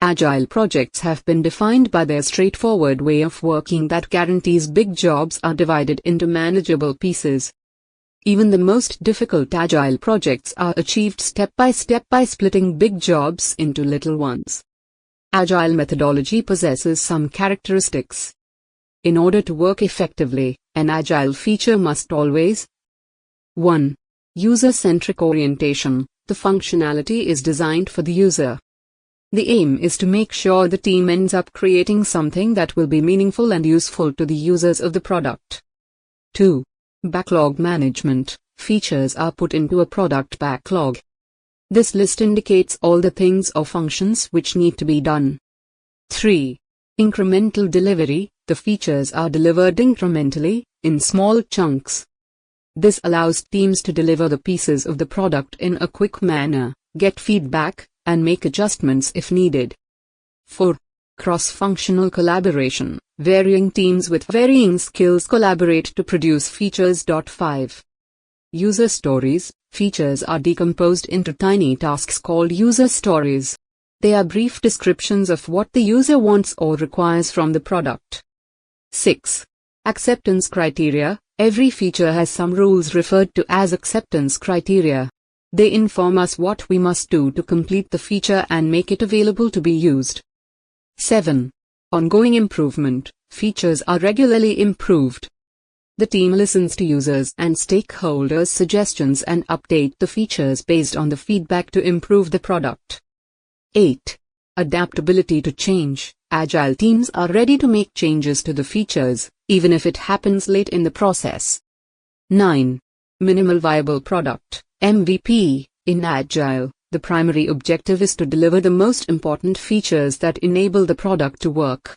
Agile projects have been defined by their straightforward way of working that guarantees big jobs are divided into manageable pieces. Even the most difficult Agile projects are achieved step by step by splitting big jobs into little ones. Agile methodology possesses some characteristics. In order to work effectively, an Agile feature must always 1. User-Centric Orientation. The functionality is designed for the user. The aim is to make sure the team ends up creating something that will be meaningful and useful to the users of the product. 2. Backlog Management. Features are put into a product backlog. This list indicates all the things or functions which need to be done. 3. Incremental Delivery. The features are delivered incrementally, in small chunks. This allows teams to deliver the pieces of the product in a quick manner, get feedback, and make adjustments if needed. 4. Cross-functional collaboration. Varying teams with varying skills collaborate to produce features. 5. User stories. Features are decomposed into tiny tasks called user stories. They are brief descriptions of what the user wants or requires from the product. 6. Acceptance criteria. Every feature has some rules referred to as acceptance criteria. They inform us what we must do to complete the feature and make it available to be used. 7. Ongoing improvement. Features are regularly improved. The team listens to users and stakeholders' suggestions and update the features based on the feedback to improve the product. 8. Adaptability to change. Agile teams are ready to make changes to the features, even if it happens late in the process. 9. Minimal viable product. MVP. In Agile, the primary objective is to deliver the most important features that enable the product to work.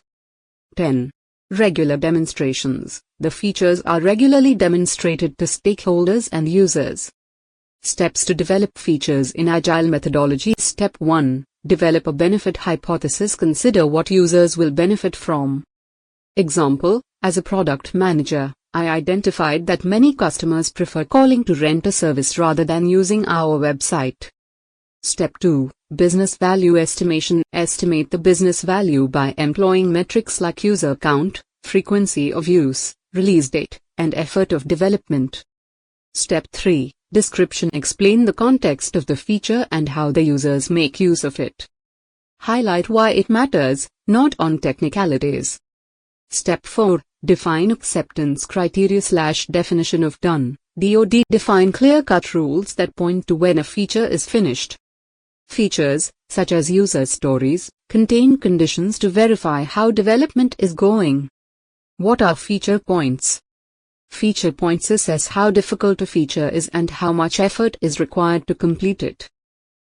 10. Regular demonstrations. The features are regularly demonstrated to stakeholders and users. Steps to develop features in Agile methodology. Step 1. Develop a benefit hypothesis. Consider what users will benefit from. Example, as a product manager, I identified that many customers prefer calling to rent a service rather than using our website. Step 2. Business value estimation. Estimate the business value by employing metrics like user count, frequency of use, release date, and effort of development. Step 3. Description. Explain the context of the feature and how the users make use of it. Highlight why it matters, not on technicalities. Step 4. Define acceptance criteria/definition of done. DoD. Define clear-cut rules that point to when a feature is finished. Features, such as user stories, contain conditions to verify how development is going. What are feature points? Feature points assess how difficult a feature is and how much effort is required to complete it.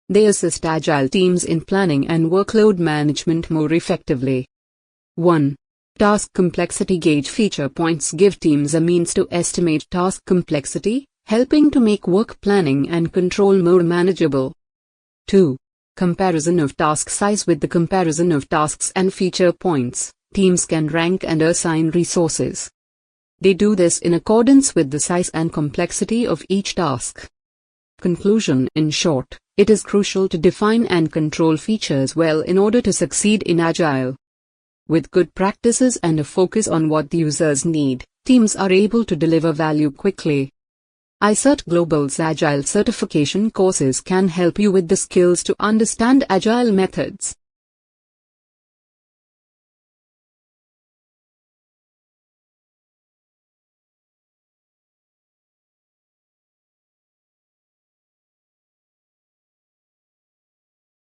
They assist Agile teams in planning and workload management more effectively. 1. Task complexity gauge. Feature points give teams a means to estimate task complexity, helping to make work planning and control more manageable. 2. Comparison of task size. With the comparison of tasks and feature points, teams can rank and assign resources. They do this in accordance with the size and complexity of each task. Conclusion. In short, it is crucial to define and control features well in order to succeed in Agile. With good practices and a focus on what the users need, teams are able to deliver value quickly. iCertGlobal's Agile certification courses can help you with the skills to understand Agile methods.